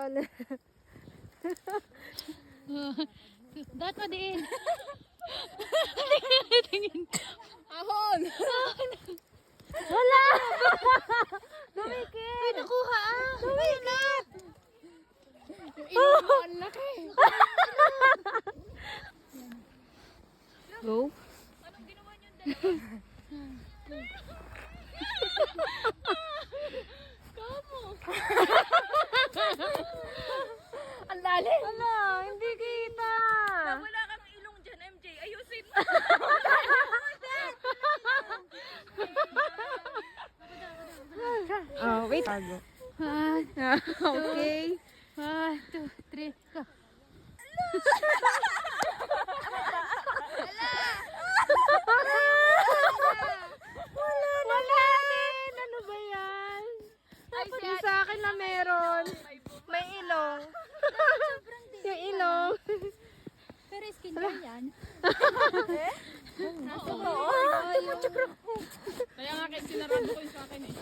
meron. Dato din. Ahon! Wala! Dumikit! Ay, nakuha ah. Dumikit! Yung ilong mo, ang laki. Go. Anong ginawa niyong dalawa? Kamo. Ang lalim! Wala, hindi kita. Wala kang ilong dyan, MJ. Ayusin mo. Oh, wait. Okay. 1, 2, 3, go. Wala din! Ano ba yan? Yung sa akin na meron. May ilong. Yung ilong. Pero skin niya yan. Oo. Kaya nga kayo sinarado ko yung sa akin eh.